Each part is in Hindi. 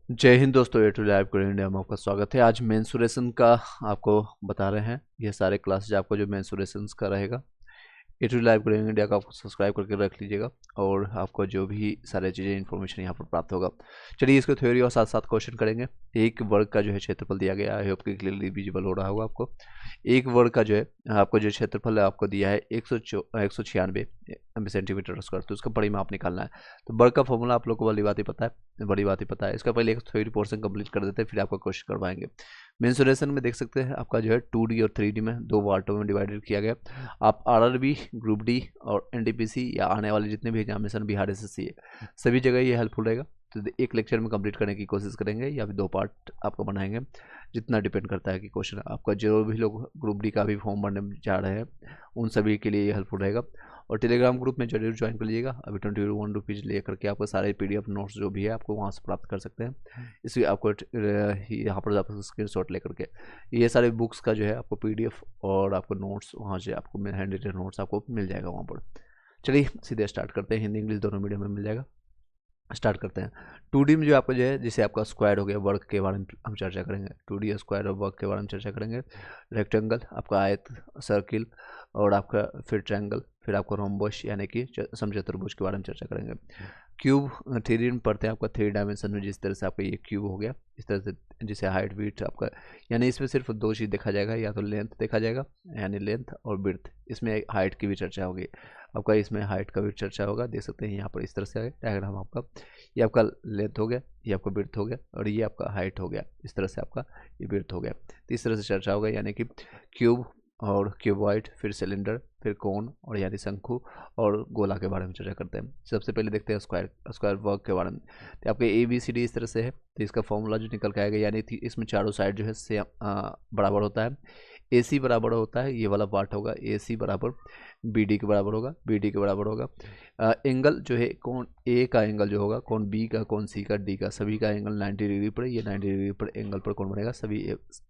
जय हिंद दोस्तों, ए टू लाइव करेंगे इंडिया में आपका स्वागत है। आज मेंसुरेशन का आपको बता रहे हैं। ये सारे क्लासेज आपको जो मेंसुरेशन का रहेगा, ए टू लाइव करेंगे इंडिया का आपको सब्सक्राइब करके रख लीजिएगा और आपको जो भी सारी चीज़ें इन्फॉर्मेशन यहाँ पर प्राप्त होगा। चलिए इसको थ्योरी और साथ साथ क्वेश्चन करेंगे। एक वर्ग का जो है क्षेत्रफल दिया गया है, आई होप कि क्लियरली विजिबल हो रहा होगा आपको। एक वर्ग का जो है आपको जो क्षेत्रफल है आपको दिया है 196 सेंटीमीटर स्क्वायर, तो उसका परिमाप निकालना है। तो वर्ग का फॉर्मूला आप लोग को बड़ी बात ही पता है। इसका पहले एक थ्योरी पोर्शन कंप्लीट कर देते हैं, फिर आपका क्वेश्चन करवाएंगे। मेंसुरेशन में देख सकते हैं आपका जो है 2D और 3D में दो पार्टों में डिवाइडेड किया गया। आप आरआरबी, ग्रुप डी और एनटीपीसी या आने वाले जितने भी एग्जामिनेशन बिहार एसएससी है, सभी जगह ये हेल्पफुल रहेगा। तो एक लेक्चर में कंप्लीट करने की कोशिश करेंगे या फिर दो पार्ट आपको बनाएंगे, जितना डिपेंड करता है कि क्वेश्चन आपका जो भी लोग ग्रुप डी का भी फॉर्म भरने जा रहे हैं उन सभी के लिए ये हेल्पफुल रहेगा। और टेलीग्राम ग्रुप में जरूर ज्वाइन कर लीजिएगा। अभी 21 रुपीज़ ले करके आपको सारे पीडीएफ नोट्स जो भी है आपको वहाँ से प्राप्त कर सकते हैं। इसलिए आपको यहाँ पर आप स्क्रीन शॉट लेकर के ये सारे बुक्स का जो है आपको पीडीएफ और आपको नोट्स वहाँ से आपको हैंड रिटन नोट्स आपको मिल जाएगा वहाँ पर। चलिए सीधे स्टार्ट करते हैं। हिंदी इंग्लिश दोनों मीडियम में मिल जाएगा। स्टार्ट करते हैं। 2D में जो आपको जो है, जैसे आपका स्क्वायर हो गया, वर्ग के बारे में हम चर्चा करेंगे। 2D स्क्वायर और वर्ग के बारे में चर्चा करेंगे। रेक्टेंगल, आपका आयत, सर्किल और आपका फिर ट्रायंगल, फिर आपको रोम्बस यानी कि समचतुर्भुज के बारे में चर्चा करेंगे। क्यूब 3D में पढ़ते हैं आपका 3 डायमेंशन में, जिस तरह से आपका ये क्यूब हो गया इस तरह से, जिसे हाइट विड्थ आपका, यानी इसमें सिर्फ दो चीज़ देखा जाएगा, या तो लेंथ देखा जाएगा यानी लेंथ और विड्थ। इसमें हाइट की भी चर्चा होगी आपका, इसमें हाइट का भी चर्चा होगा। देख सकते हैं यहाँ पर इस तरह से डायग्राम आपका, ये आपका लेंथ हो गया, ये आपका विड्थ हो गया और ये आपका हाइट हो गया। इस तरह से आपका ये विड्थ हो गया। तो इस तरह से चर्चा होगा, यानी कि क्यूब और क्यूबॉइड, फिर सिलेंडर, फिर कोन और यानी शंकु और गोला के बारे में चर्चा करते हैं। सबसे पहले देखते हैं स्क्वायर वर्ग के बारे में। तो आपके ABCD इस तरह से है, तो इसका फॉर्मूला जो निकल के आएगा, यानी इसमें चारों साइड जो है से बराबर होता है। AC बराबर होता है, ये वाला पार्ट होगा AC बराबर BD के बराबर होगा, BD के बराबर होगा। एंगल जो है, कौन A का एंगल जो होगा, कौन B का, कौन C का, D का, सभी का एंगल 90 डिग्री पर, ये 90 डिग्री पर एंगल पर कौन बनेगा, सभी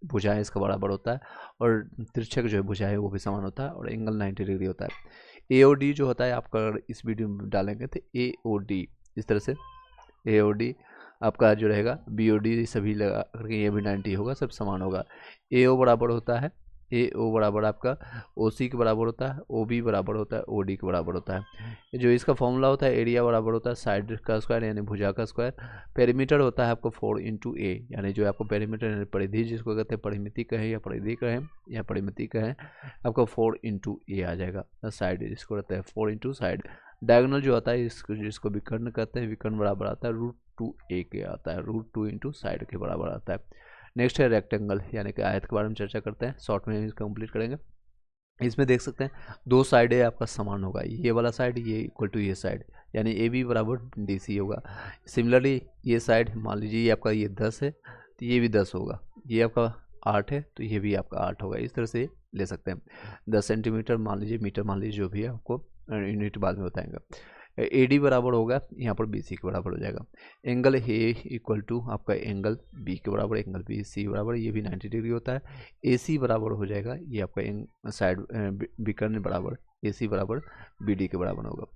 भुजाएं इसका बराबर होता है। और तिरछक जो है भुजा है वो भी समान होता है और एंगल 90 डिग्री होता है। AOD जो होता है आपका, अगर इस वीडियो में डालेंगे तो AOD इस तरह से, AOD आपका जो रहेगा, BOD सभी लगा करके ये भी 90 होगा, सब समान होगा। AO बराबर होता है, AO बराबर आपका OC के बराबर होता है, OB बराबर होता है OD के बराबर होता है। जो इसका फॉर्मूला होता है, एरिया बराबर होता है साइड का स्क्वायर यानी भुजा का स्क्वायर। पेरीमीटर होता है आपको 4 × A, यानी जो आपको पेरीमीटर यानी परिधि, जिसको कहते हैं परिमिति कहें या परिधि कहें या परिमिति कहें, आपका 4 × A आ जाएगा। साइड जिसको कहते हैं 4 × साइड। डायगोनल जो आता है, इसको जिसको विकर्ण कहते हैं, विकर्ण बराबर आता है √2A के आता है, √2 × साइड के बराबर आता है। नेक्स्ट है रेक्टेंगल, यानी कि आयत के बारे में चर्चा करते हैं, शॉर्ट में कंप्लीट करेंगे। इसमें देख सकते हैं दो साइड आपका समान होगा, ये वाला साइड ये इक्वल टू ये साइड, यानी AB बराबर DC होगा। सिमिलरली ये साइड मान लीजिए ये आपका ये 10 है तो ये भी 10 होगा, ये आपका 8 है तो ये भी आपका 8 होगा। इस तरह से ले सकते हैं। 10 सेंटीमीटर मान लीजिए, मीटर मान लीजिए, जो भी है आपको यूनिट बाद में बताएंगे। AD बराबर होगा यहाँ पर BC के बराबर हो जाएगा। एंगल A इक्वल टू आपका एंगल B के बराबर, एंगल BC बराबर, ये भी 90 डिग्री होता है। AC बराबर हो जाएगा ये आपका साइड विकर्ण बराबर, AC बराबर BD के बराबर होगा।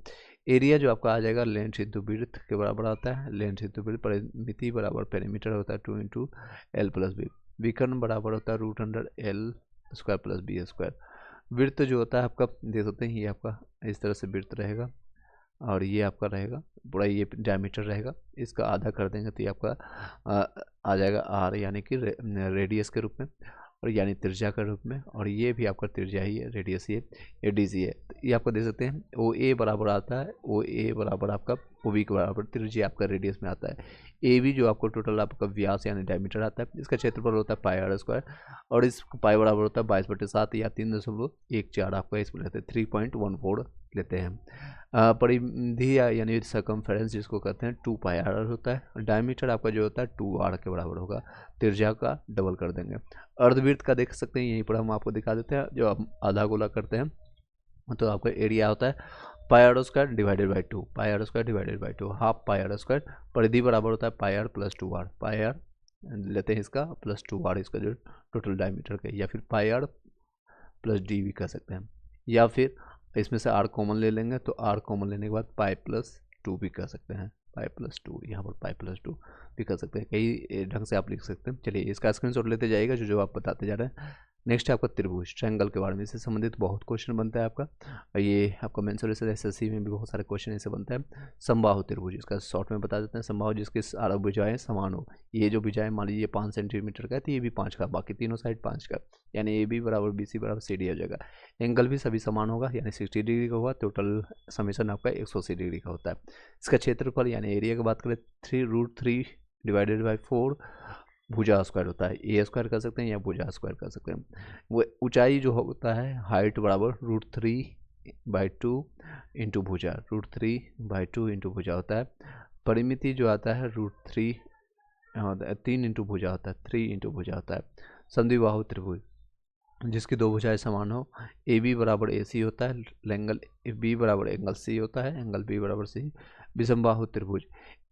एरिया जो आपका आ जाएगा लेंथ इंटू विड्थ के बराबर आता है, लेंथ इंटू विड्थ, परिमिति बराबर पेरीमीटर होता है 2 × L + B। विकर्ण बराबर होता है √L² + B स्क्वायर। विड्थ जो होता है आपका, देख सकते हैं ये आपका इस तरह से विड्थ रहेगा और ये आपका रहेगा पूरा, ये डायमीटर रहेगा, इसका आधा कर देंगे तो ये आपका आ जाएगा R, यानी कि रेडियस के रूप में, और यानी त्रिज्या के रूप में। और ये भी आपका त्रिज्या ही है, रेडियस ये DC है। तो ये आपको देख सकते हैं OA बराबर आता है, OA बराबर आपका OB के बराबर, त्रिज्या आपका रेडियस में आता है। AB जो आपको टोटल आपका व्यास यानी डायमीटर आता है, इसका क्षेत्रफल होता है πr², और इस पाई बराबर होता है 22/7 या 3.14 आपका इसमें लेते हैं, 3.14 लेते हैं। परिधि यानी सर्कमफेरेंस जिसको कहते हैं 2πr होता है। डायमीटर आपका जो होता है 2r के बराबर होगा, त्रिज्या का डबल कर देंगे। अर्धवृत्त का देख सकते हैं, यहीं पर हम आपको दिखा देते हैं, जो हम आधा गोला करते हैं तो आपका एरिया होता है πr² / 2, πr² / 2, हाफ πr²। परिधि बराबर होता है πr + 2r, πr लेते हैं इसका प्लस 2r, इसका जो टोटल डायमीटर का, या फिर πr + d भी कह सकते हैं, या फिर इसमें से r कॉमन ले लेंगे तो r कॉमन लेने के बाद π + 2 भी कह सकते हैं। पाई+2, यहाँ पर पाई+2 भी कर सकते हैं, कई ढंग से आप लिख सकते हैं। चलिए इसका स्क्रीनशॉट लेते जाइएगा जो आप बताते जा रहे हैं। नेक्स्ट है आपका त्रिभुज, ट्रायंगल के बारे में, इससे संबंधित बहुत क्वेश्चन बनता है आपका, और ये आपका मेंसुरेशन एसएससी में भी बहुत सारे क्वेश्चन इससे बनता है। समबाहु त्रिभुज, इसका शॉर्ट में बता देते हैं। समबाहु जिसके आरोह भुजाएं समान हो, ये जो भुजाएं मान लीजिए 5 सेंटीमीटर का है तो ये भी 5 का, बाकी तीनों साइड 5 का, यानी ए बी बराबर बी सी बराबर सी डी हो जाएगा। एंगल भी सभी समान होगा, यानी 60 डिग्री का होगा, टोटल समीशन आपका 180 डिग्री का होता है। इसका क्षेत्रफल यानी एरिया की बात करें 3√3 डिवाइडेड बाई 4 भुजा स्क्वायर होता है, ए स्क्वायर कर सकते हैं या भुजा स्क्वायर कर सकते हैं। वो ऊंचाई जो होता है हाइट बराबर √3/2 इंटू भुजा, √3/2 इंटू भुजा होता है। परिमिति जो आता है √3 इंटू भुजा होता है, 3 इंटू भुजा होता है। समद्विबाहु त्रिभुज जिसकी दो भुजाएं समान हो, ए बी बराबर ए सी होता है, एंगल बी बराबर एंगल सी होता है, एंगल बी बराबर सी। विषमबाहु त्रिभुज,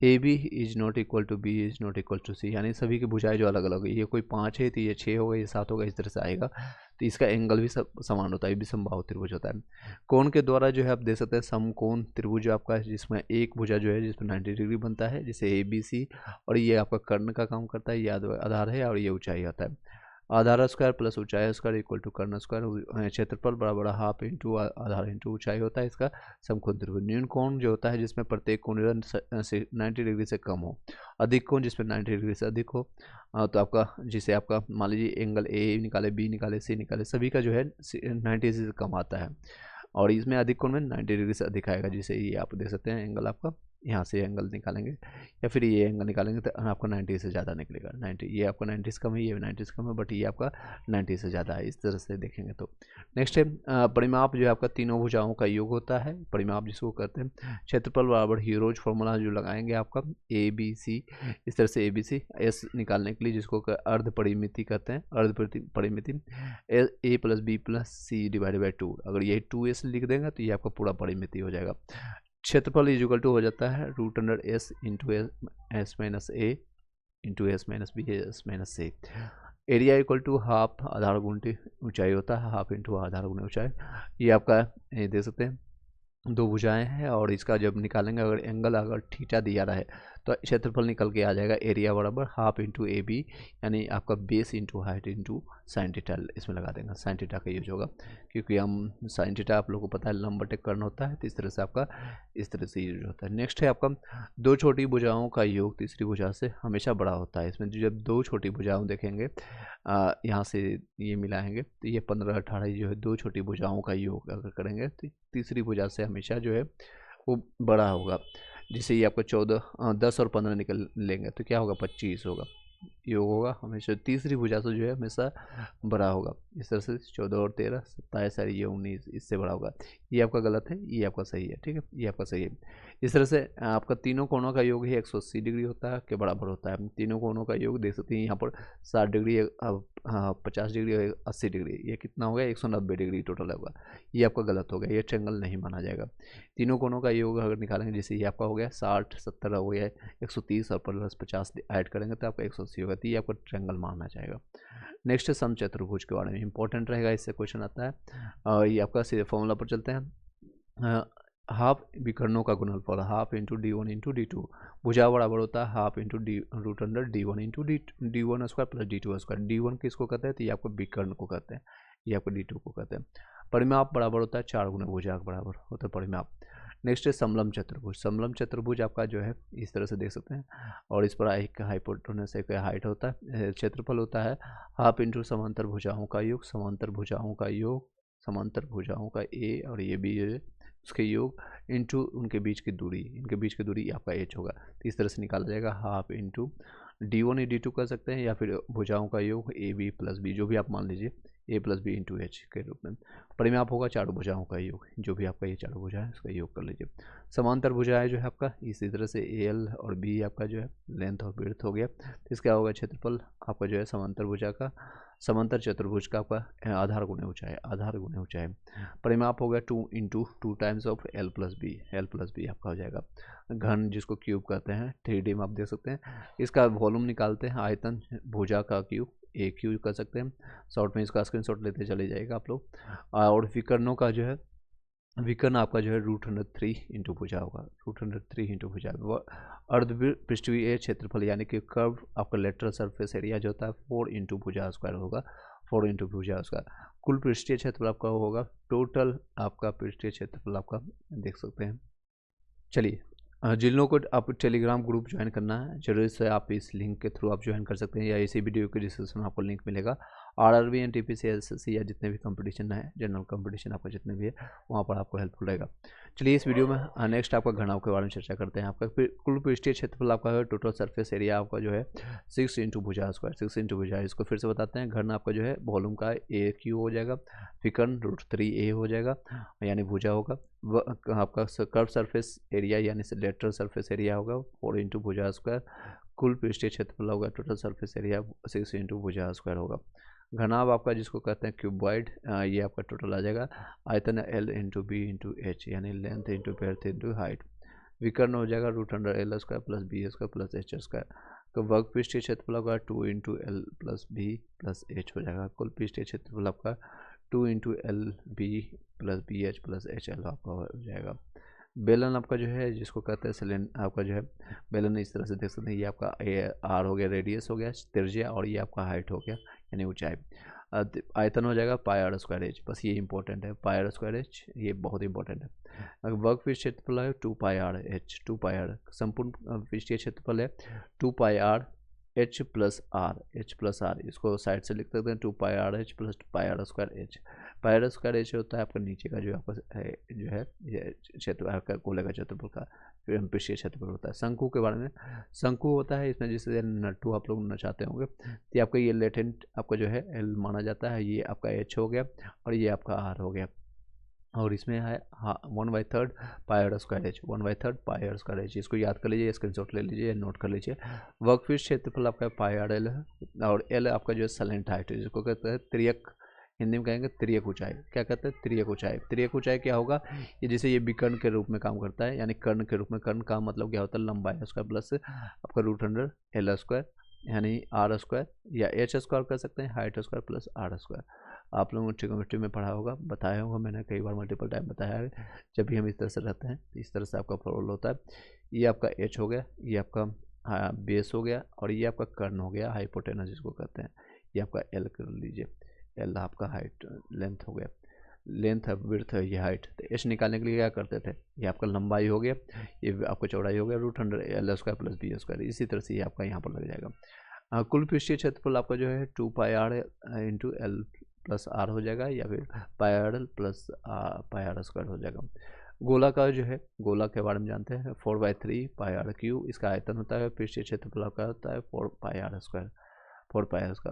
A B is not equal to B is not equal to C, यानी सभी की भुजाएं जो अलग अलग है, ये कोई 5 है तो ये 6 होगा, ये 7 होगा, इस तरह से आएगा, तो इसका एंगल भी सब समान होता है, विषमबाहु त्रिभुज होता है। कोण के द्वारा जो है आप देख सकते हैं समकोण त्रिभुज जो आपका है, जिसमें एक भुजा जो है जिसमें 90 डिग्री बनता है, जैसे ए बी सी, और ये आपका कर्ण का काम करता है, ये आधार है और ये ऊंचाई आता है। आधार स्क्वायर प्लस ऊंचाई स्क्वायर इक्वल टू कर्ण स्क्वायर, क्षेत्रफल बराबर हाफ इंटू आधार इंटू ऊंचाई होता है इसका समकोण त्रिभुज। न्यून कोण जो होता है जिसमें प्रत्येक कोण 90 डिग्री से कम हो, अधिक कोण जिसमें 90 डिग्री से अधिक हो, तो आपका जिसे आपका मान लीजिए एंगल ए निकाले, बी निकाले, सी निकाले, सभी का जो है 90 से कम आता है, और इसमें अधिक कोण में 90 डिग्री से अधिक आएगा, जिसे ये आप देख सकते हैं एंगल आपका यहाँ से एंगल निकालेंगे या फिर ये एंगल निकालेंगे तो आपका 90 से ज़्यादा निकलेगा। 90, ये आपका 90 से कम है, ये 90 से कम है, बट ये आपका 90 से ज़्यादा है, इस तरह से देखेंगे तो। नेक्स्ट है परिमाप जो है आपका तीनों भुजाओं का योग होता है, परिमाप जिसको कहते हैं। क्षेत्रफल बराबर हीरोज फॉर्मूला जो लगाएंगे आपका ए बी सी, इस तरह से ए बी सी, एस निकालने के लिए जिसको अर्ध परिमिति कहते हैं, अर्ध परिमिति a plus B plus c divided by 2, अगर ये 2s लिख देंगे तो ये आपका पूरा परिमिति हो जाएगा। क्षेत्रफल इज इक्वल टू हो जाता है √s into s minus a into s minus b s minus c. Area equal to half आधार गुणित ऊंचाई होता है, हाफ इंटू आधार गुणित ऊंचाई। ये आपका ये देख सकते हैं दो भुजाएं हैं, और इसका जब निकालेंगे अगर एंगल अगर थीटा दिया रहा है तो क्षेत्रफल निकल के आ जाएगा एरिया बराबर हाफ इंटू ए बी, यानी आपका base into height into sine theta, इसमें लगा देंगे, साइन थीटा का यूज होगा, क्योंकि हम साइन थीटा आप लोगों को पता है लंब बटे कर्ण होता है, तो इस तरह से आपका इस तरह से यूज होता है। नेक्स्ट है आपका दो छोटी भुजाओं का योग तीसरी भुजा से हमेशा बड़ा होता है। इसमें जब दो छोटी भुजाओं देखेंगे यहाँ से ये मिलाएंगे तो ये 15-18 जो है दो छोटी भुजाओं का योग अगर करेंगे तो तीसरी भुजा से हमेशा जो है वो बड़ा होगा, जिससे ये आपका 10 और 15 निकल लेंगे तो क्या होगा 25 होगा, योग होगा हमेशा तीसरी भुजा से जो है हमेशा बड़ा होगा। इस तरह से 14 और 13 27 और ये 19 इससे बड़ा होगा। ये आपका गलत है, ये आपका सही है, ठीक है, ये आपका सही है। इस तरह से आपका तीनों कोणों का योग ही 180 डिग्री होता है के बराबर होता है। तीनों कोणों का योग देख सकते हैं यहाँ पर 60 डिग्री 50 डिग्री और 80 डिग्री, ये कितना होगा 190 डिग्री टोटल होगा। ये आपका गलत हो गया, ये ट्रायंगल नहीं माना जाएगा। तीनों कोणों का योग अगर निकालेंगे जैसे ये आपका हो गया 60 70 हो गया 130 और प्लस 50 ऐड करेंगे तो आपका 180 होगा, तो ये आपका ट्रायंगल माना जाएगा। नेक्स्ट है समचतुर्भुज के बारे में, इंपॉर्टेंट रहेगा, इससे क्वेश्चन आता है, और ये आपका सीधे फॉर्मूला पर चलते हैं। हाफ विकर्णों का गुणनफल half into D1 into D2, भुजा बराबर होता है half into √D1 into D1 square plus D2 square. D1 किसको कहते हैं तो ये आपको विकर्ण को कहते हैं, ये आपको D2 को कहते हैं। परिमाप बराबर होता है 4 गुना भुजा के बराबर होता है परिमाप। नेक्स्ट है समलम चतुर्भुज। समलम चतुर्भुज आपका जो है इस तरह से देख सकते हैं, और इस पर एक हाइपोटेनस एक हाइट होता है, क्षेत्रफल होता है हाफ इंटू समांतर भुजाओं का योग, समांतर भुजाओं का योग, समांतर भुजाओं का ए और ये बी है उसके योग इंटू उनके बीच की दूरी, इनके बीच की दूरी आपका h होगा, तो इस तरह से निकाला जाएगा हाफ इंटू D1 D2 कर सकते हैं, या फिर भुजाओं का योग ए बी प्लस बी, जो भी आप मान लीजिए ए प्लस बी इंटू एच के रूप में। परिमाप होगा चारों भुजाओं का योग, जो भी आपका ये चारों भुजा है उसका योग कर लीजिए। समांतर भुजाएं जो है आपका इसी तरह से ए एल और बी आपका जो है लेंथ और ब्रेड्थ हो गया, तो इसका होगा क्षेत्रफल आपका जो है समांतर भुजा का, समांतर चतुर्भुज का आपका आधार गुणे ऊंचाई, आधार गुणे ऊंचाई। परिमाप हो गया 2 into 2 times of L plus B आपका हो जाएगा। घन जिसको क्यूब कहते हैं 3D में आप देख सकते हैं। इसका वॉल्यूम निकालते हैं, आयतन भुजा का क्यूब ए क्यूब कर सकते हैं, शॉर्ट में इसका स्क्रीनशॉट लेते चले जाएगा आप लोग। और विकर्णों का जो है विकर्ण आपका जो है √3 इंटू भुजा होगा, √3 इंटू भुजा। अर्ध पृष्ठीय क्षेत्रफल यानी कि कर्व आपका लेटरल सरफेस एरिया जो होता है 4 इंटू भुजा स्क्वायर होगा, 4 इंटू भुजा स्क्वायर। कुल पृष्ठीय क्षेत्रफल आपका होगा, टोटल आपका पृष्ठीय क्षेत्रफल आपका देख सकते हैं। चलिए जिन लोगों को आप टेलीग्राम ग्रुप ज्वाइन करना है, जरूर से आप इस लिंक के थ्रू आप ज्वाइन कर सकते हैं, या इसी वीडियो के डिस्क्रिप्शन में आपको लिंक मिलेगा। RRB NTPC SSC या जितने भी कंपटीशन है, जनरल कंपटीशन आपका जितने भी है, वहाँ पर आपको हेल्पफुल रहेगा। चलिए इस वीडियो में नेक्स्ट आपका घनाभ के बारे में चर्चा करते हैं। आपका कुल पृष्ठीय क्षेत्रफल आपका है, टोटल सरफेस एरिया आपका जो है 6 इंटू भुजा स्क्वायर, 6 इंटू भुजा। इसको फिर से बताते हैं। घन आपका जो है वॉल्यूम का AQ हो जाएगा, विकर्ण √3A हो जाएगा यानी भुजा होगा। आपका कर्व सरफेस एरिया यानी लेटरल सरफेस एरिया होगा 4 इंटू भुजा स्क्वायर। कुल पृष्ठीय क्षेत्रफल होगा, टोटल सरफेस एरिया 6 इंटू भुजा स्क्वायर होगा। घनाभ आपका जिसको कहते हैं क्यूबॉइड, ये आपका टोटल आ जाएगा। आयतन L into B into H यानी length into breadth into height. विकर्ण हो जाएगा √L square plus B square plus H square. तो वर्ग पृष्ठीय क्षेत्रफल होगा 2 into L plus B plus H हो जाएगा। कुल पृष्ठीय क्षेत्रफल आपका 2 into L B plus B H plus H L आपका हो जाएगा। बेलन आपका जो है जिसको कहते हैं सिलेंडर, आपका जो है बेलन इस तरह से देख सकते हैं। ये आपका आर हो गया, रेडियस हो गया, त्रिज्या, और ये आपका हाइट हो गया यानी ऊंचाई। आयतन हो जाएगा πr²h, बस ये इंपॉर्टेंट है, πr²h ये बहुत इंपॉर्टेंट है। वर्ग पृष्ठीय क्षेत्रफल है 2πr(h), 2πr संपूर्ण पृष्ठीय क्षेत्रफल है 2πr h plus r, h plus r. इसको साइड से लिख सकते हैं 2πr(h) प्लस πr²h। πr²h होता है आपका नीचे का जो आपका जो है ये क्षेत्र आपका गोले का क्षेत्रफल का पृष्ठीय क्षेत्रफल होता है। शंकु के बारे में, शंकु होता है इसमें जिससे नट्टू आप लोग नचाते होंगे, तो आपका ये लेटेंट आपका जो है L माना जाता है, ये आपका H हो गया और ये आपका R हो गया। और इसमें है 1/3 πr²h, 1/3 πr²h। इसको याद कर लीजिए, स्क्रीनशॉट ले लीजिए, नोट कर लीजिए। वर्कपीस क्षेत्रफल आपका πrl है, और L आपका जो है सलेंट हाइट है, जिसको कहते हैं त्रियक, हिंदी में कहेंगे त्रियक ऊंचाई। क्या कहते हैं? त्रियक ऊंचाई। त्रियक ऊंचाई क्या होगा? ये जैसे ये विकर्ण के रूप में काम करता है, यानी कर्ण के रूप में। कर्ण का मतलब क्या होता है? लंबाई स्क्वायर प्लस आपका √L² यानी R² या H² कर सकते हैं, हाइट स्क्वायर प्लस R²। आप लोगों ने ट्रिग्नोमेट्री में पढ़ा होगा, बताया होगा, मैंने कई बार मल्टीपल टाइम बताया है। जब भी हम इस तरह से रहते हैं इस तरह से आपका फॉर्मूला होता है। ये आपका H हो गया, ये आपका बेस हो गया, और ये आपका कर्ण हो गया, हाइपोटेनस जिसको कहते हैं। ये आपका L कर लीजिए, L आपका हाइट लेंथ हो गया, लेंथ है, विड्थ है, ये हाइट। तो H निकालने के लिए क्या करते थे? ये आपका लंबाई हो गया, ये आपका चौड़ाई हो गया, √L² प्लस b²। इसी तरह से ये आपका यहाँ पर लग जाएगा। कुल पृष्ठीय क्षेत्रफल आपका जो है 2πr into L plus R हो जाएगा, या फिर πrl प्लस πr² हो जाएगा। गोला का जो है, गोला के बारे में जानते हैं, 4/3 πr3 इसका आयतन होता है। पृष्ठीय क्षेत्रफल आपका होता है 4πr², 4πr का।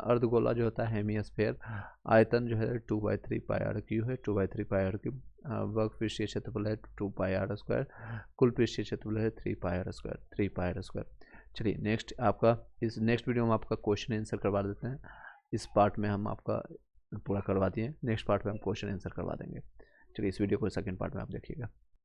अर्धगोला जो होता है हेमिस्फेयर, आयतन जो है 2/3 πr3 है, 2/3 πr3। वर्ग पृष्ठीय क्षेत्रफल है 2πr², कुल पृष्ठीय क्षेत्रफल है 3πr², 3πr²। चलिए नेक्स्ट आपका, इस नेक्स्ट वीडियो में आपका क्वेश्चन आंसर करवा देते हैं। इस पार्ट में हम आपका पूरा करवा दिए, नेक्स्ट पार्ट में हम क्वेश्चन आंसर करवा देंगे। चलिए इस वीडियो को सेकंड पार्ट में आप देखिएगा।